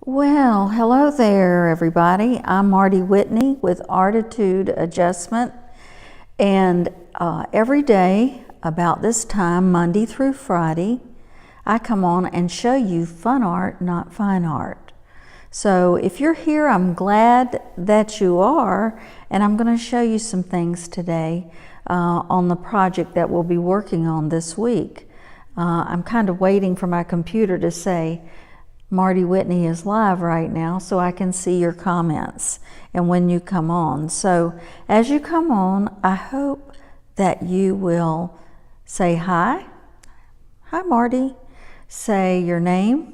Well, hello there, everybody. I'm Marty Whitney with ARTitude Adjustment, and every day about this time, Monday through Friday, I come on and show you fun art, not fine art. So if you're here, I'm glad that you are, and I'm going to show you some things today on the project that we'll be working on this week. I'm kind of waiting for my computer to say, Marty Whitney is live right now, so I can see your comments and when you come on. So as you come on, I hope that you will say hi. Hi, Marty. Say your name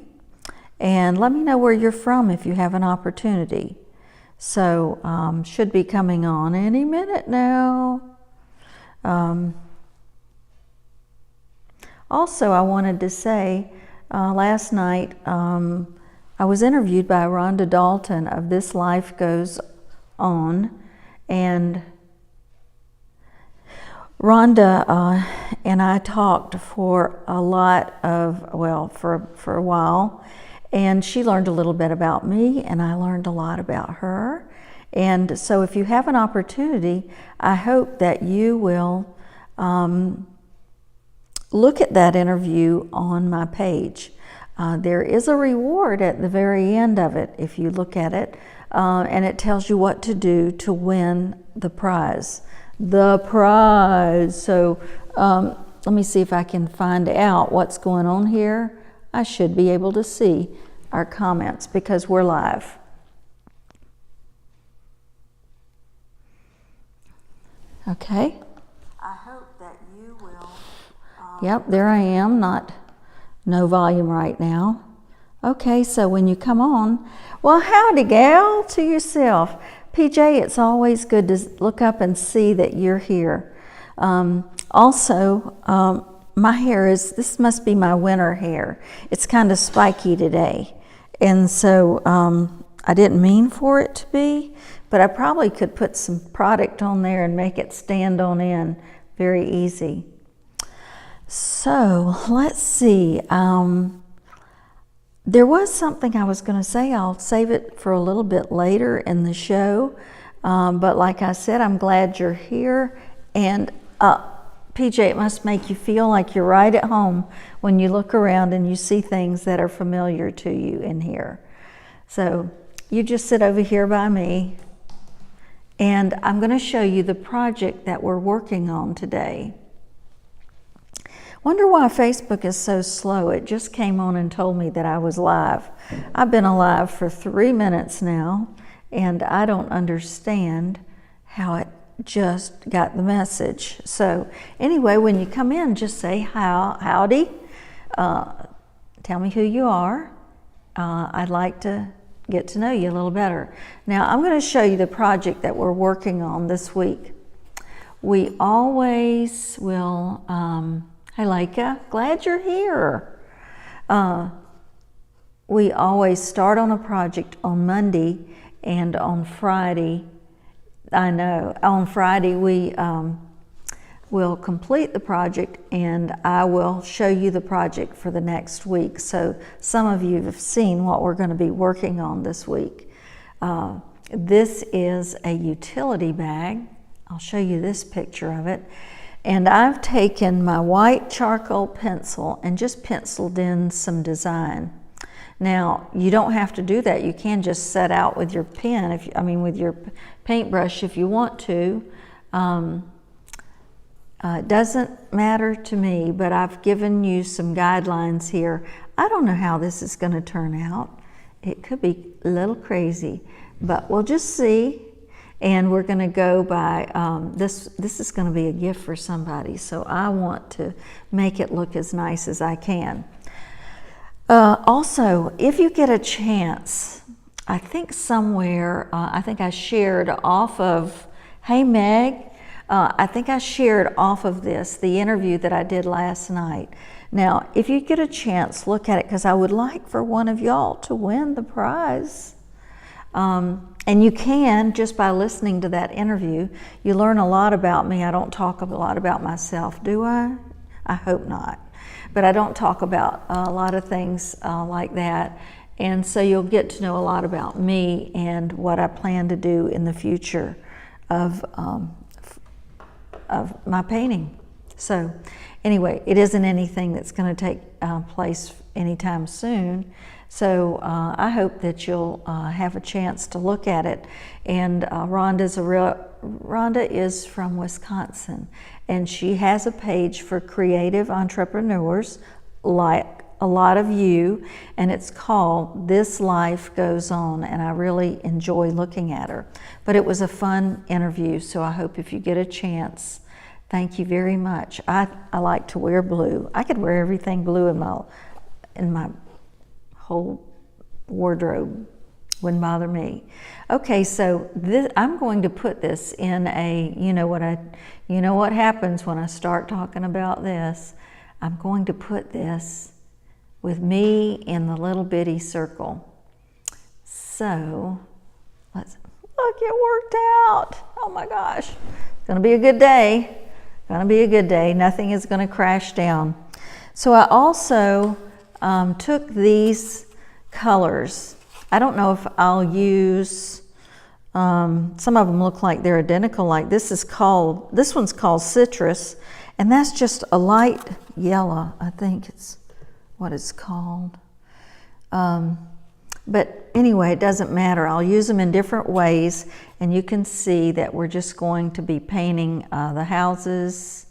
and let me know where you're from if you have an opportunity. So should be coming on any minute now. Also, I wanted to say, last night, I was interviewed by Rhonda Dalton of This Life Goes On, and Rhonda and I talked for a lot of, for a while, and she learned a little bit about me, and I learned a lot about her. And so if you have an opportunity, I hope that you will look at that interview on my page. There is a reward at the very end of it if you look at it, and it tells you what to do to win the prize. So let me see if I can find out what's going on here. I should be able to see our comments because we're live. Okay. I hope that you will. Yep, there I am, no volume right now. Okay, so when you come on, well, howdy gal to yourself. PJ, it's always good to look up and see that you're here. Also, my hair this must be my winter hair. It's kind of spiky today. And so I didn't mean for it to be, but I probably could put some product on there and make it stand on end very easy. So let's see, there was something I was going to say. I'll save it for a little bit later in the show, but like I said, I'm glad you're here. And PJ, it must make you feel like you're right at home when you look around and you see things that are familiar to you in here. So you just sit over here by me, and I'm going to show you the project that we're working on today. Wonder why Facebook is so slow. It just came on and told me that I was live. I've been alive for 3 minutes now, and I don't understand how it just got the message. So anyway, when you come in, just say howdy. Tell me who you are. I'd like to get to know you a little better. Now, I'm going to show you the project that we're working on this week. We always will... Hi, Laika. Glad you're here. We always start on a project on Monday, and on Friday, on Friday we will complete the project, and I will show you the project for the next week. So some of you have seen what we're going to be working on this week. This is a utility bag. I'll show you this picture of it. And I've taken my white charcoal pencil and just penciled in some design. Now, you don't have to do that. You can just set out with your pen, with your paintbrush if you want to. It doesn't matter to me, but I've given you some guidelines here. I don't know how this is going to turn out. It could be a little crazy, but we'll just see. And we're going to go by, this is going to be a gift for somebody, so I want to make it look as nice as I can. Also, if you get a chance, I think somewhere, I think I shared off of, hey Meg, I think I shared off of this, the interview that I did last night. Now, if you get a chance, look at it, because I would like for one of y'all to win the prize. And you can, just by listening to that interview, you learn a lot about me. I don't talk a lot about myself, do I? I hope not. But I don't talk about a lot of things like that. And so you'll get to know a lot about me and what I plan to do in the future of my painting. So anyway, it isn't anything that's going to take place anytime soon. So I hope that you'll have a chance to look at it. And Rhonda is from Wisconsin, and she has a page for creative entrepreneurs like a lot of you, and it's called This Life Goes On, and I really enjoy looking at her. But it was a fun interview, so I hope if you get a chance, thank you very much. I like to wear blue. I could wear everything blue in my whole wardrobe. Wouldn't bother me. Okay, so I'm going to put this in a, you know what happens when I start talking about this. I'm going to put this with me in the little bitty circle. So let's look, it worked out. Oh my gosh, it's gonna be a good day. Gonna be a good day. Nothing is gonna crash down. So I also took these colors. I don't know if I'll use, some of them look like they're identical. Like this one's called Citrus, and that's just a light yellow. I think it's what it's called. But anyway, it doesn't matter. I'll use them in different ways, and you can see that we're just going to be painting the houses,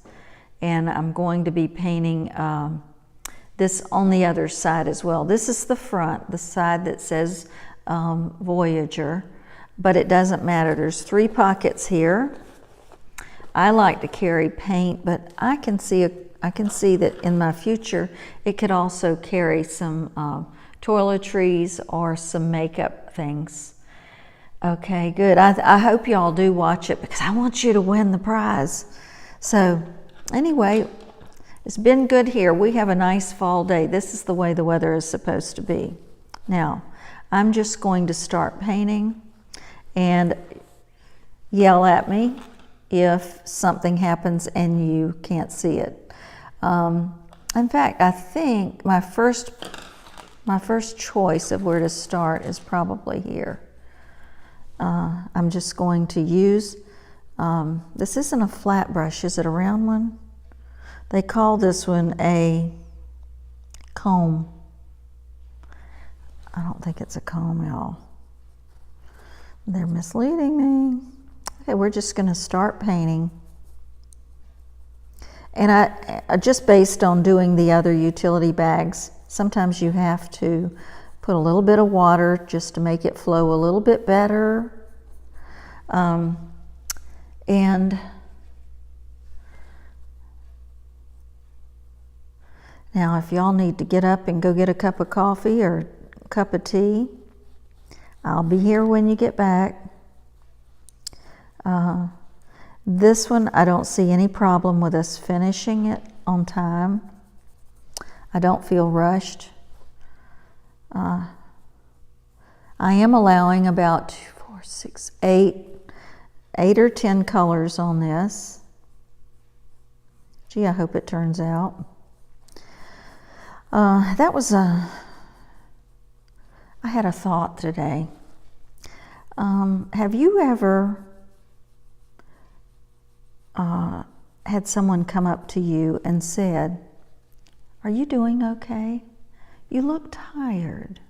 and I'm going to be painting this on the other side as well. This is the front, the side that says Voyager, but it doesn't matter. There's 3 pockets here. I like to carry paint, but I can see that in my future it could also carry some toiletries or some makeup things. Okay, good. I hope y'all do watch it because I want you to win the prize. So anyway, it's been good here. We have a nice fall day. This is the way the weather is supposed to be. Now, I'm just going to start painting, and yell at me if something happens and you can't see it. In fact, I think my first choice of where to start is probably here. I'm just going to use, this isn't a flat brush, is it a round one? They call this one a comb. I don't think it's a comb, y'all. They're misleading me. Okay, we're just gonna start painting. And I just based on doing the other utility bags, sometimes you have to put a little bit of water just to make it flow a little bit better. And now if y'all need to get up and go get a cup of coffee or a cup of tea, I'll be here when you get back. This one, I don't see any problem with us finishing it on time. I don't feel rushed. I am allowing about 8 or 10 colors on this. Gee, I hope it turns out. I had a thought today. Have you ever had someone come up to you and said, "Are you doing okay? You look tired."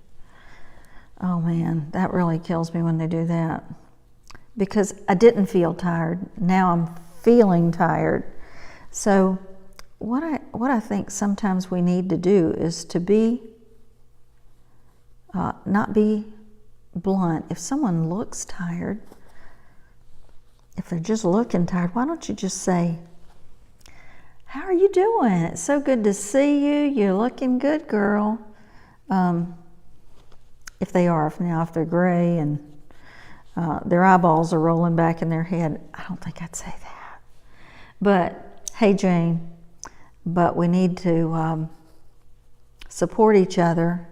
Oh man, that really kills me when they do that, because I didn't feel tired. Now I'm feeling tired. So what I think sometimes we need to do is to be not be blunt. If someone looks tired, if they're just looking tired, why don't you just say, "How are you doing? It's so good to see you. You're looking good, girl." If they are, if they're gray and their eyeballs are rolling back in their head, I don't think I'd say that. But, "Hey Jane," but we need to support each other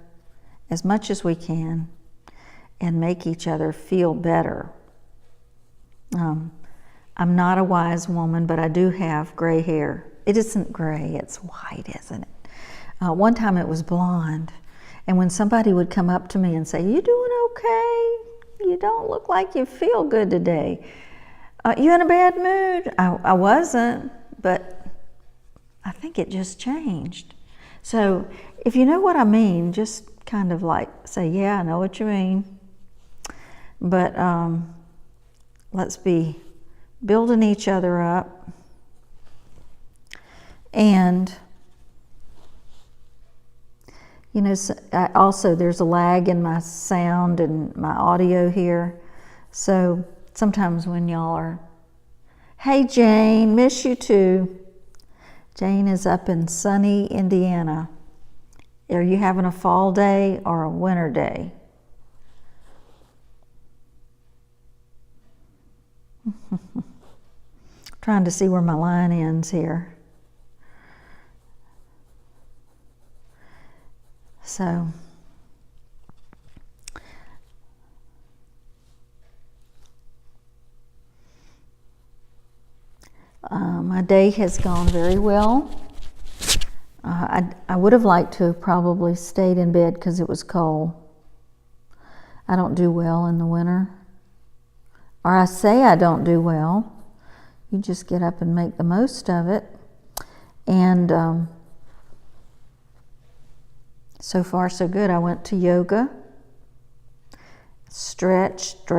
as much as we can and make each other feel better. I'm not a wise woman, but I do have gray hair. It isn't gray, it's white, isn't it? One time it was blonde, And when somebody would come up to me and say, "You doing okay? You don't look like you feel good today. You in a bad mood?" I wasn't, but I think it just changed. So if you know what I mean, just kind of like say, "Yeah, I know what you mean." But let's be building each other up. And you know, also there's a lag in my sound and my audio here. So sometimes when y'all are, "Hey Jane, miss you too." Jane is up in sunny Indiana. Are you having a fall day or a winter day? Trying to see where my line ends here. So my day has gone very well. I would have liked to have probably stayed in bed because it was cold. I don't do well in the winter. Or I say I don't do well. You just get up and make the most of it. And so far so good. I went to yoga, stretched.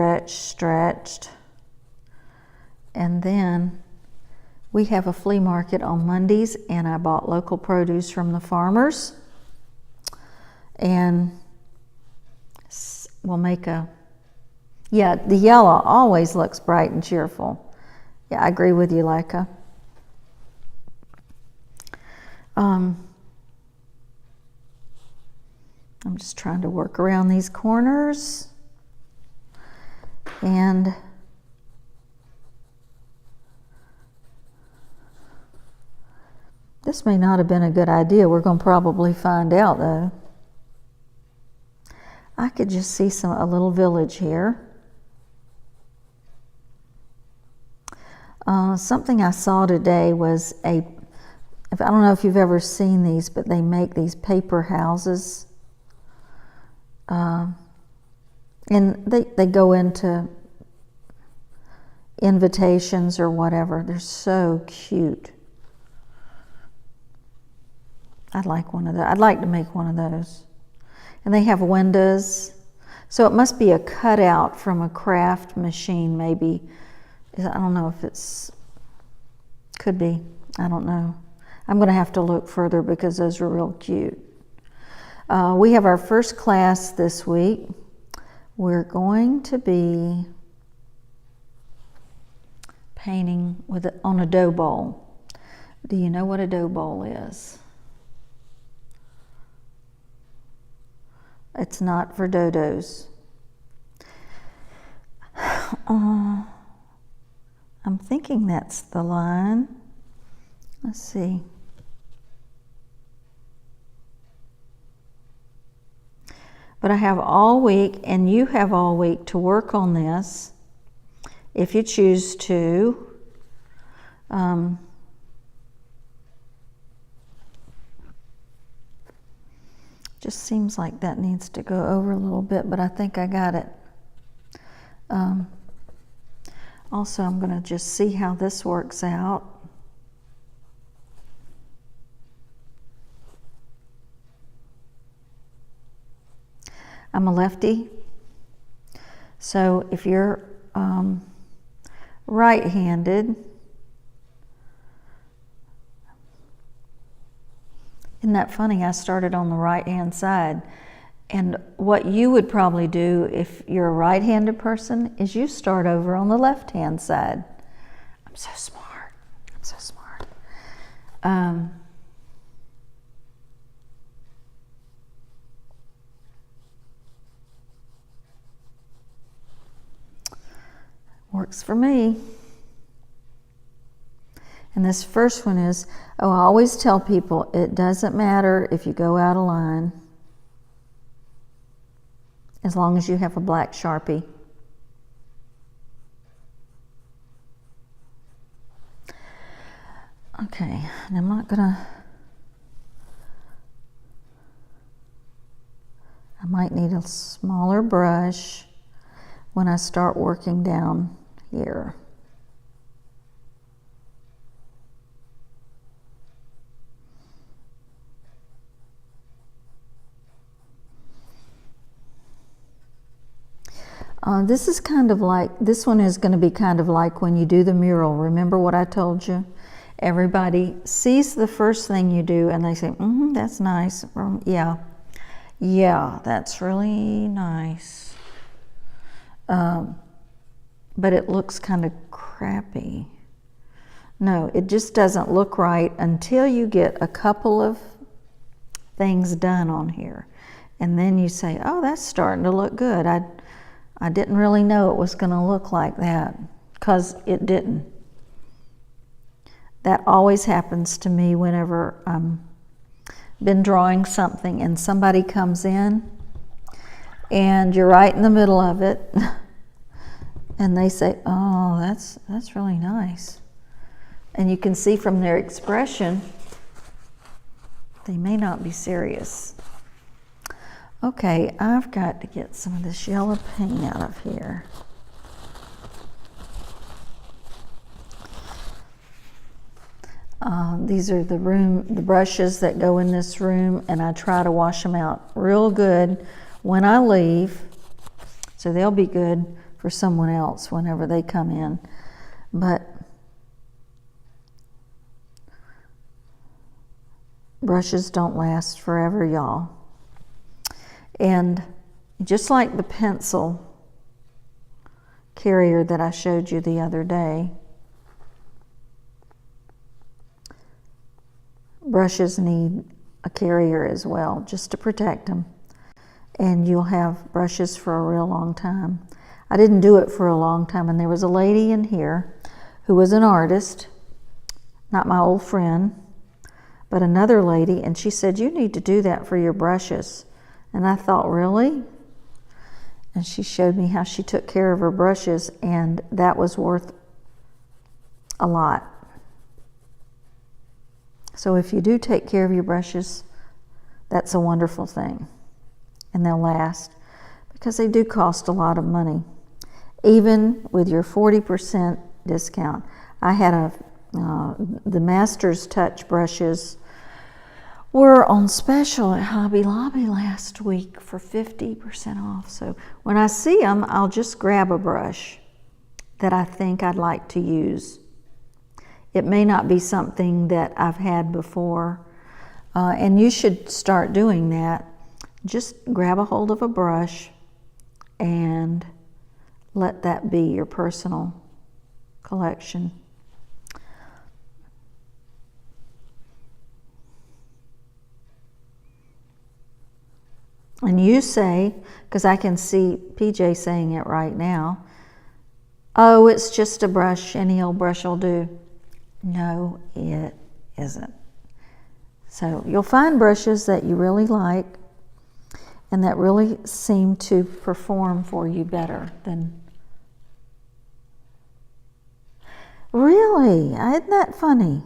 And then we have a flea market on Mondays, and I bought local produce from the farmers. And we'll make the yellow always looks bright and cheerful. Yeah, I agree with you, Leica. I'm just trying to work around these corners. And this may not have been a good idea. We're going to probably find out, though. I could just see a little village here. Something I saw today was I don't know if you've ever seen these, but they make these paper houses. And they go into invitations or whatever. They're so cute. I'd like one of those. I'd like to make one of those. And they have windows. So it must be a cutout from a craft machine, maybe. I don't know if could be. I don't know. I'm going to have to look further because those are real cute. We have our first class this week. We're going to be painting on a dough bowl. Do you know what a dough bowl is? It's not for dodos. I'm thinking that's the line. Let's see. But I have all week, and you have all week to work on this, if you choose to. Just seems like that needs to go over a little bit, but I think I got it. Also, I'm going to just see how this works out. I'm a lefty, so if you're right-handed, isn't that funny? I started on the right-hand side. And what you would probably do if you're a right-handed person is you start over on the left-hand side. I'm so smart. I'm so smart. Works for me. And this first one is, I always tell people, it doesn't matter if you go out of line, as long as you have a black Sharpie. Okay, and I'm not gonna, might need a smaller brush when I start working down here. This is kind of like, this one is going to be kind of like when you do the mural. Remember what I told you? Everybody sees the first thing you do and they say, that's nice. Yeah, that's really nice. But it looks kind of crappy. No, it just doesn't look right until you get a couple of things done on here. And then you say, oh, that's starting to look good. I didn't really know it was going to look like that, because it didn't. That always happens to me whenever I'm been drawing something and somebody comes in and you're right in the middle of it and they say, oh, that's really nice. And you can see from their expression, they may not be serious. Okay, I've got to get some of this yellow paint out of here. These are the brushes that go in this room, and I try to wash them out real good when I leave, so they'll be good for someone else whenever they come in. But brushes don't last forever, y'all. And just like the pencil carrier that I showed you the other day, brushes need a carrier as well, just to protect them. And you'll have brushes for a real long time. I didn't do it for a long time, and there was a lady in here who was an artist, not my old friend, but another lady, and she said, you need to do that for your brushes. And I thought, really? And she showed me how she took care of her brushes, and that was worth a lot. So if you do take care of your brushes, that's a wonderful thing. And they'll last, because they do cost a lot of money. Even with your 40% discount. I had the Master's Touch brushes were on special at Hobby Lobby last week for 50% off. So when I see them, I'll just grab a brush that I think I'd like to use. It may not be something that I've had before, and you should start doing that. Just grab a hold of a brush and let that be your personal collection. And you say, because I can see PJ saying it right now, oh, it's just a brush, any old brush will do. No, it isn't. So you'll find brushes that you really like and that really seem to perform for you better than... Really? Isn't that funny?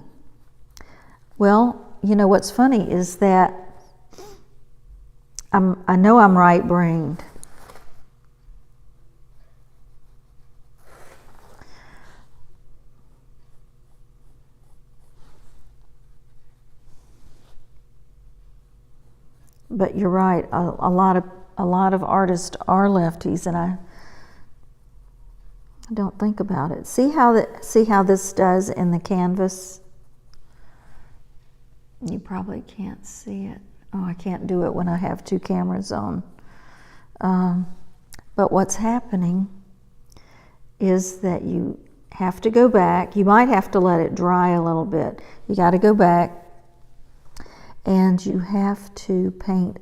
Well, you know what's funny is that I know I'm right-brained. But you're right. A lot of artists are lefties, and I don't think about it. See how this does in the canvas? You probably can't see it. Oh, I can't do it when I have two cameras on. But what's happening is that you have to go back. You might have to let it dry a little bit. You got to go back, and you have to paint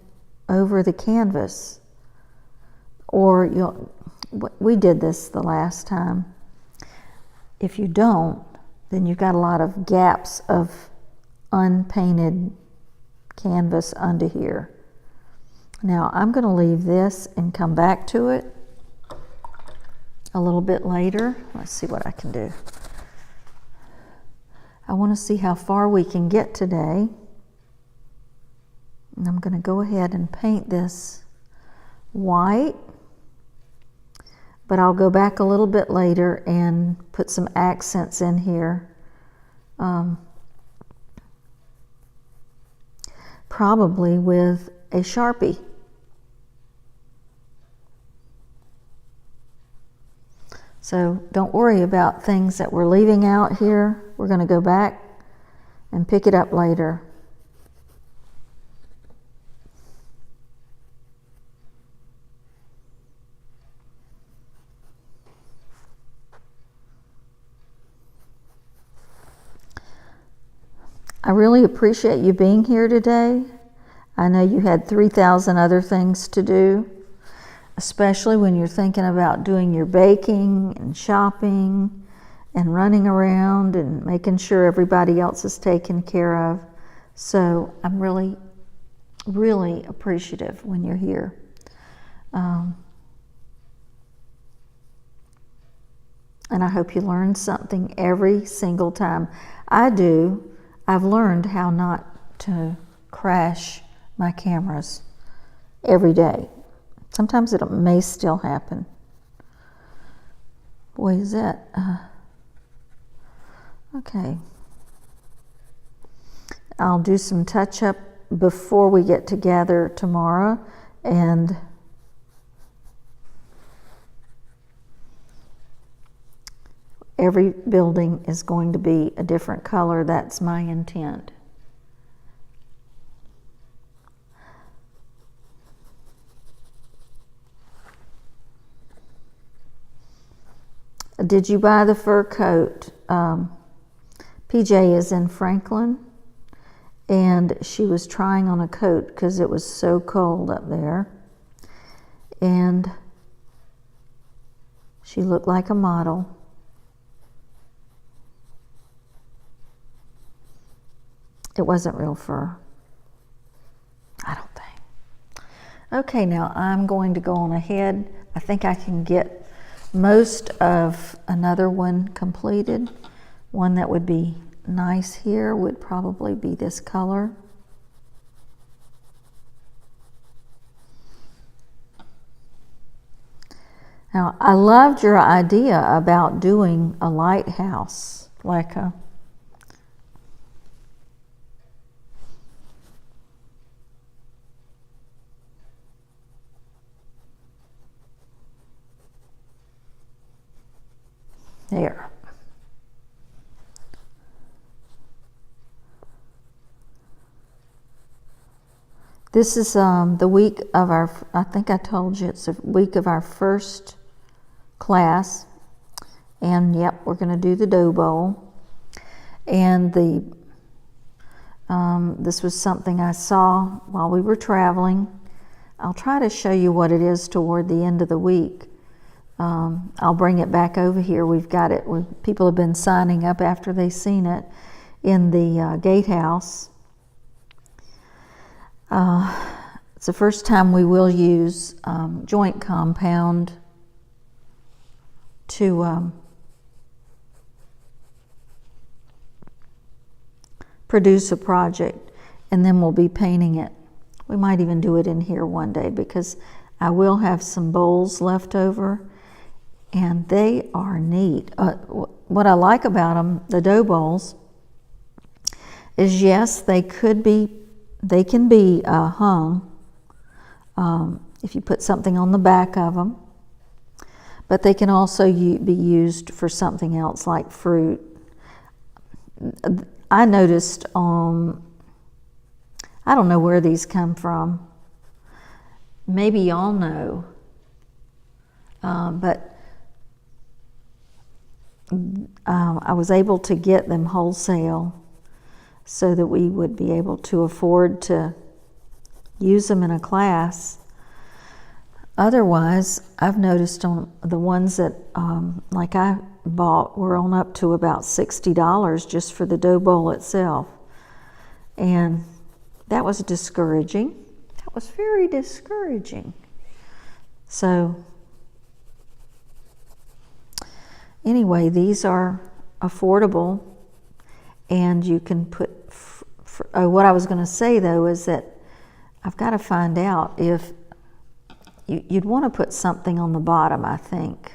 over the canvas. Or we did this the last time. If you don't, then you've got a lot of gaps of unpainted canvas under here. Now I'm going to leave this and come back to it a little bit later. Let's see what I can do. I want to see how far we can get today. And I'm going to go ahead and paint this white, but I'll go back a little bit later and put some accents in here. Probably with a Sharpie. So don't worry about things that we're leaving out here. We're going to go back and pick it up later. I really appreciate you being here today. I know you had 3,000 other things to do, especially when you're thinking about doing your baking and shopping and running around and making sure everybody else is taken care of. So I'm really, really appreciative when you're here. And I hope you learn something every single time. I do. I've learned how not to crash my cameras every day. Sometimes it may still happen. Boy, is that... okay. I'll do some touch-up before we get together tomorrow, and every building is going to be a different color. That's my intent. Did you buy the fur coat? PJ is in Franklin, and she was trying on a coat because it was so cold up there. And she looked like a model. It wasn't real fur, I don't think. Okay, now I'm going to go on ahead. I think I can get most of another one completed. One that would be nice here would probably be this color. Now, I loved your idea about doing a lighthouse, like a there. This is the week of our, I think I told you, it's a week of our first class. And yep, we're going to do the dough bowl. And this was something I saw while we were traveling. I'll try to show you what it is toward the end of the week. I'll bring it back over here. We've got it. People have been signing up after they've seen it in the gatehouse. It's the first time we will use joint compound to produce a project, and then we'll be painting it. We might even do it in here one day because I will have some bowls left over, and they are neat. What I like about them, the dough bowls, is yes, they can be hung if you put something on the back of them, but they can also be used for something else like fruit. I noticed, I don't know where these come from. Maybe y'all know, but I was able to get them wholesale so that we would be able to afford to use them in a class. Otherwise, I've noticed on the ones that like I bought were on up to about $60 just for the dough bowl itself. And that was discouraging. That was very discouraging. So anyway, these are affordable, and you can put, what I was going to say though is that I've got to find out if you'd want to put something on the bottom, I think,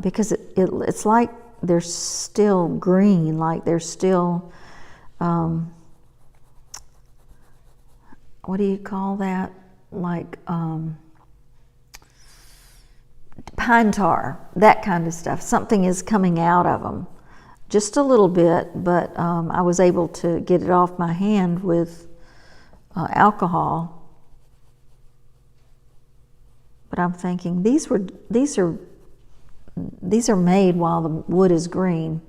because it's like they're still green, like they're still, what do you call that? Like pine tar, that kind of stuff. Something is coming out of them. Just a little bit, but I was able to get it off my hand with alcohol. But I'm thinking these are made while the wood is green,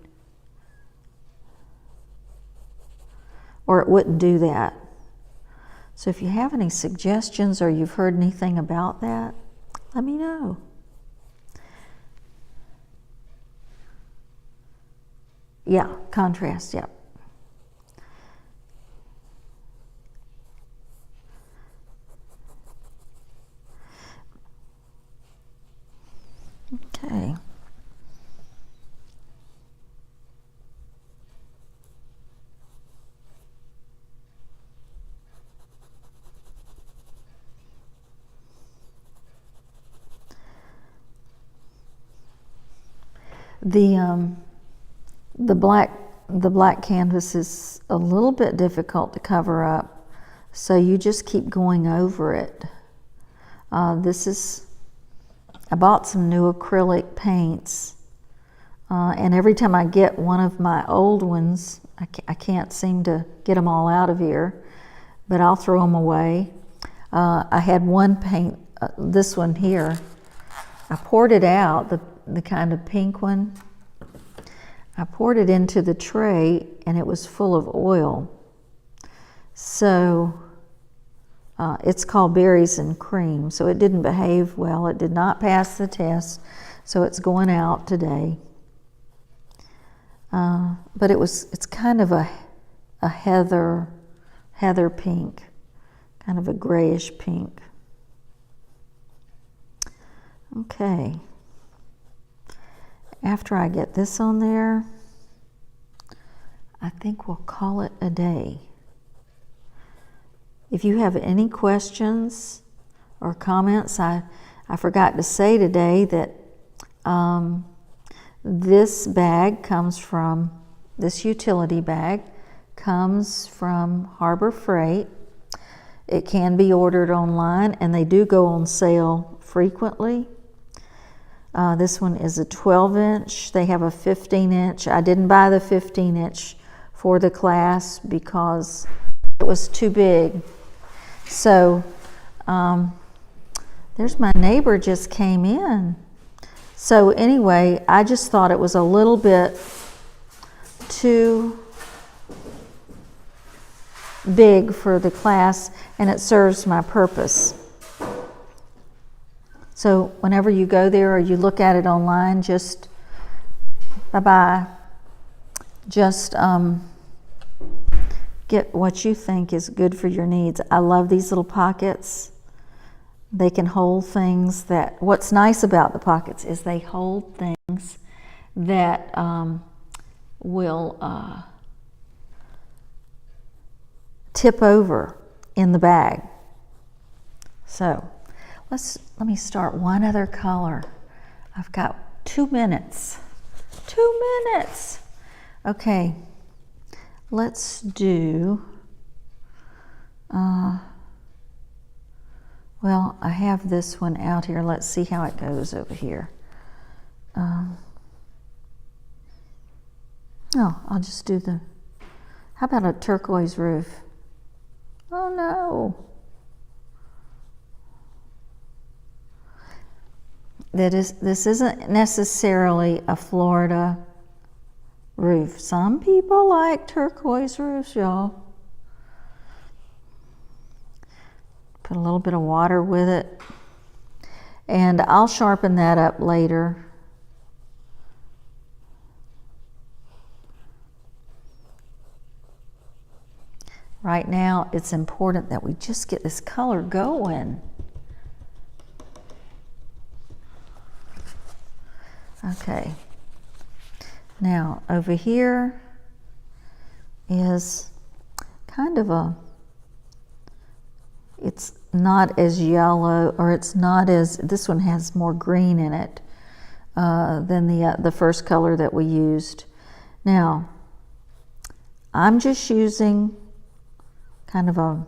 or it wouldn't do that. So if you have any suggestions or you've heard anything about that, let me know. Yeah, contrast, yep. Okay. The black canvas is a little bit difficult to cover up, so you just keep going over it. I bought some new acrylic paints, and every time I get one of my old ones, I can't seem to get them all out of here, but I'll throw them away. I had one paint, this one here, I poured it out, the kind of pink one. I poured it into the tray and it was full of oil. So it's called Berries and Cream. So it didn't behave well. It did not pass the test. So it's going out today. But it's kind of a heather pink, kind of a grayish pink. Okay. After I get this on there, I think we'll call it a day. If you have any questions or comments, I forgot to say today that this bag comes from, this utility bag comes from Harbor Freight. It can be ordered online and they do go on sale frequently. This one is a 12-inch. They have a 15-inch. I didn't buy the 15-inch for the class because it was too big. So there's my neighbor just came in. So anyway, I just thought it was a little bit too big for the class, and it serves my purpose. So whenever you go there or you look at it online, just just get what you think is good for your needs. I love these little pockets. They can hold things that, what's nice about the pockets is they hold things that will tip over in the bag. So let me start one other color. I've got 2 minutes. 2 minutes. Okay, let's do, well, I have this one out here. Let's see how it goes over here. I'll just do how about a turquoise roof? Oh no. This isn't necessarily a Florida roof. Some people like turquoise roofs, y'all. Put a little bit of water with it. And I'll sharpen that up later. Right now, it's important that we just get this color going. Okay. Now, over here is kind of it's not as yellow, or it's not as, this one has more green in it than the first color that we used. Now, I'm just using kind of a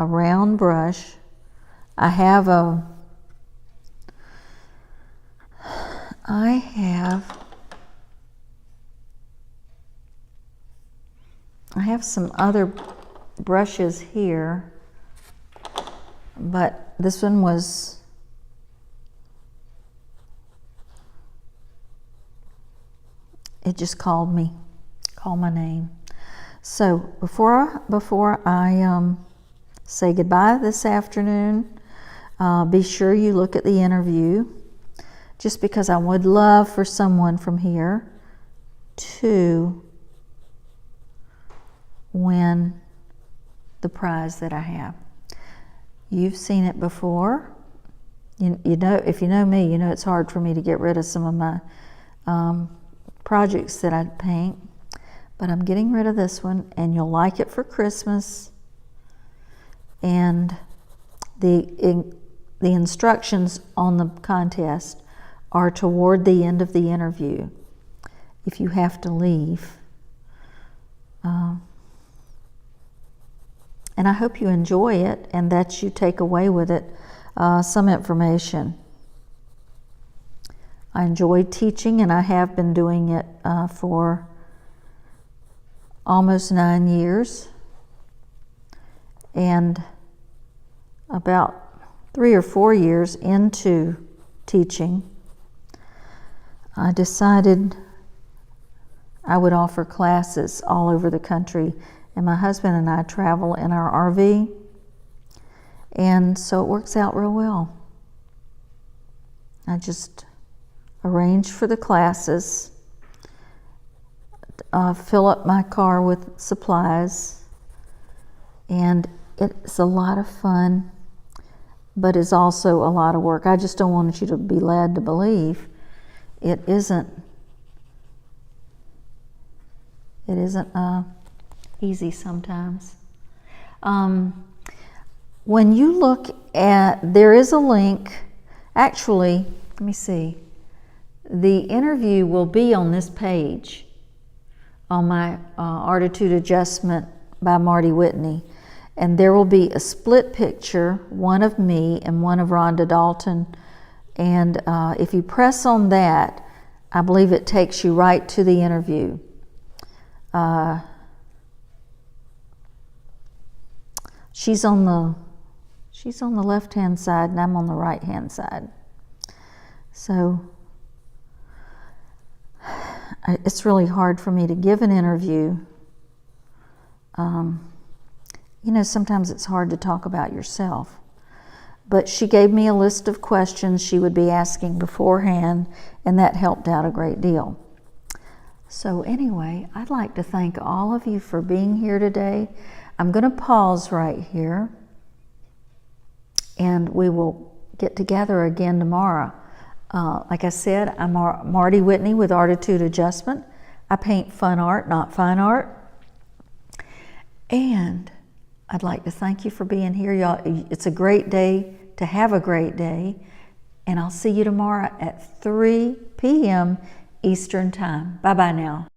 round brush. I have some other brushes here, but this one was, it just called my name. So before I say goodbye this afternoon, be sure you look at the interview, just because I would love for someone from here to win the prize that I have. You've seen it before. You know, if you know me, you know it's hard for me to get rid of some of my projects that I paint, but I'm getting rid of this one, and you'll like it for Christmas. And the instructions on the contest are toward the end of the interview, if you have to leave. And I hope you enjoy it, and that you take away with it some information. I enjoy teaching, and I have been doing it for almost 9 years. And about 3 or 4 years into teaching, I decided I would offer classes all over the country. And my husband and I travel in our RV, and so it works out real well. I just arrange for the classes, fill up my car with supplies, and it's a lot of fun, but it's also a lot of work. I just don't want you to be led to believe it isn't easy sometimes. When you look at, there is a link, actually, let me see, the interview will be on this page on my ARTitude adjustment by Marty Whitney, and there will be a split picture, one of me and one of Rhonda Dalton, and if you press on that, I believe it takes you right to the interview. She's on the left-hand side, and I'm on the right-hand side. So it's really hard for me to give an interview. You know, sometimes it's hard to talk about yourself. But she gave me a list of questions she would be asking beforehand, and that helped out a great deal. So anyway, I'd like to thank all of you for being here today. I'm going to pause right here, and we will get together again tomorrow. Like I said, I'm Marty Whitney with ARTitude Adjustment. I paint fun art, not fine art. And I'd like to thank you for being here. Y'all, it's a great day to have a great day. And I'll see you tomorrow at 3 p.m. Eastern Time. Bye-bye now.